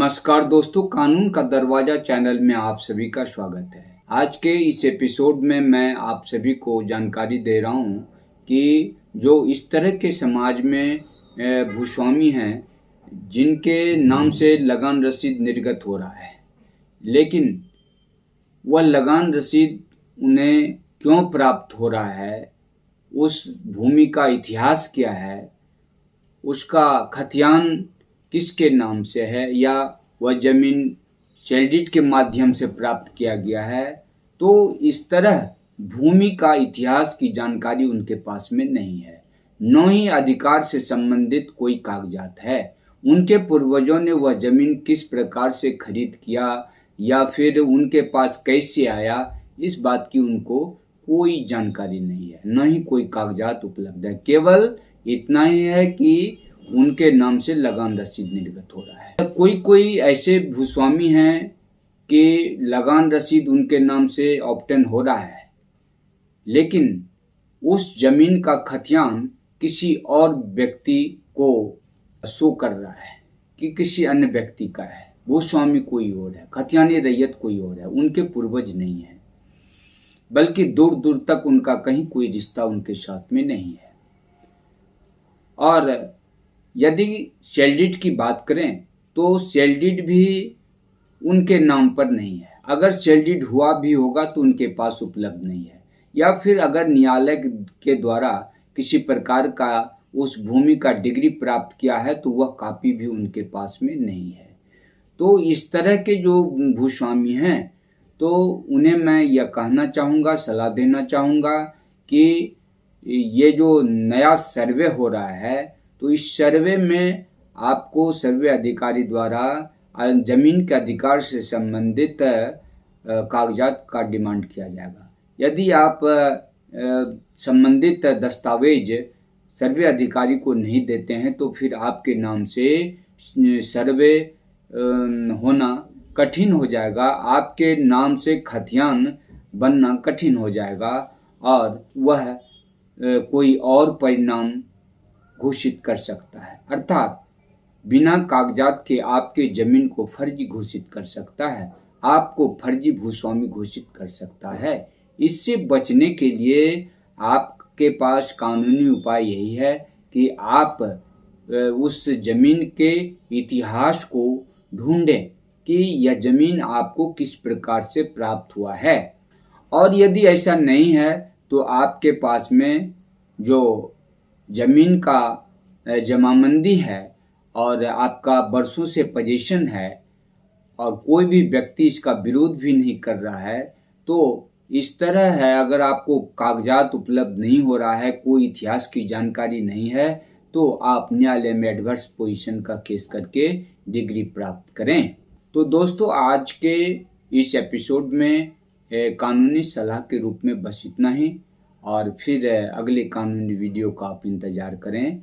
नमस्कार दोस्तों, कानून का दरवाजा चैनल में आप सभी का स्वागत है। आज के इस एपिसोड में मैं आप सभी को जानकारी दे रहा हूं कि जो इस तरह के समाज में भूस्वामी हैं जिनके नाम से लगान रसीद निर्गत हो रहा है, लेकिन वह लगान रसीद उन्हें क्यों प्राप्त हो रहा है, उस भूमि का इतिहास क्या है, उसका खतियान किसके नाम से है या वह जमीन सेल डीड के माध्यम से प्राप्त किया गया है। तो इस तरह भूमि का इतिहास की जानकारी उनके पास में नहीं है, न ही अधिकार से संबंधित कोई कागजात है। उनके पूर्वजों ने वह जमीन किस प्रकार से खरीद किया या फिर उनके पास कैसे आया, इस बात की उनको कोई जानकारी नहीं है, न ही कोई कागजात उपलब्ध है। केवल इतना ही है कि उनके नाम से लगान रसीद निर्गत हो रहा है। कोई कोई ऐसे भूस्वामी हैं कि लगान रसीद उनके नाम से ऑब्टेन हो रहा है, लेकिन उस जमीन का खतियान किसी और व्यक्ति को शो कर रहा है कि किसी अन्य व्यक्ति का है। भूस्वामी कोई और है, खतियानी रैयत कोई और है, उनके पूर्वज नहीं है, बल्कि दूर दूर तक उनका कहीं कोई रिश्ता उनके साथ में नहीं है। और यदि सेल डीड की बात करें तो सेल डीड भी उनके नाम पर नहीं है। अगर सेल डीड हुआ भी होगा तो उनके पास उपलब्ध नहीं है, या फिर अगर न्यायालय के द्वारा किसी प्रकार का उस भूमि का डिग्री प्राप्त किया है तो वह कॉपी भी उनके पास में नहीं है। तो इस तरह के जो भूस्वामी हैं, तो उन्हें मैं यह कहना चाहूँगा, सलाह देना चाहूँगा कि ये जो नया सर्वे हो रहा है, तो इस सर्वे में आपको सर्वे अधिकारी द्वारा जमीन के अधिकार से संबंधित कागजात का डिमांड किया जाएगा। यदि आप संबंधित दस्तावेज सर्वे अधिकारी को नहीं देते हैं तो फिर आपके नाम से सर्वे होना कठिन हो जाएगा, आपके नाम से खतियान बनना कठिन हो जाएगा और वह कोई और परिणाम घोषित कर सकता है, अर्थात बिना कागजात के आपके जमीन को फर्जी घोषित कर सकता है, आपको फर्जी भूस्वामी घोषित कर सकता है। इससे बचने के लिए आपके पास कानूनी उपाय यही है कि आप उस जमीन के इतिहास को ढूंढें कि यह जमीन आपको किस प्रकार से प्राप्त हुआ है। और यदि ऐसा नहीं है तो आपके पास में जो जमीन का जमाबंदी है और आपका बरसों से पोजीशन है और कोई भी व्यक्ति इसका विरोध भी नहीं कर रहा है, तो इस तरह है, अगर आपको कागजात उपलब्ध नहीं हो रहा है, कोई इतिहास की जानकारी नहीं है, तो आप न्यायालय में एडवर्स पोजीशन का केस करके डिग्री प्राप्त करें। तो दोस्तों, आज के इस एपिसोड में कानूनी सलाह के रूप में बस इतना ही, और फिर अगले कानूनी वीडियो का आप इंतज़ार करें।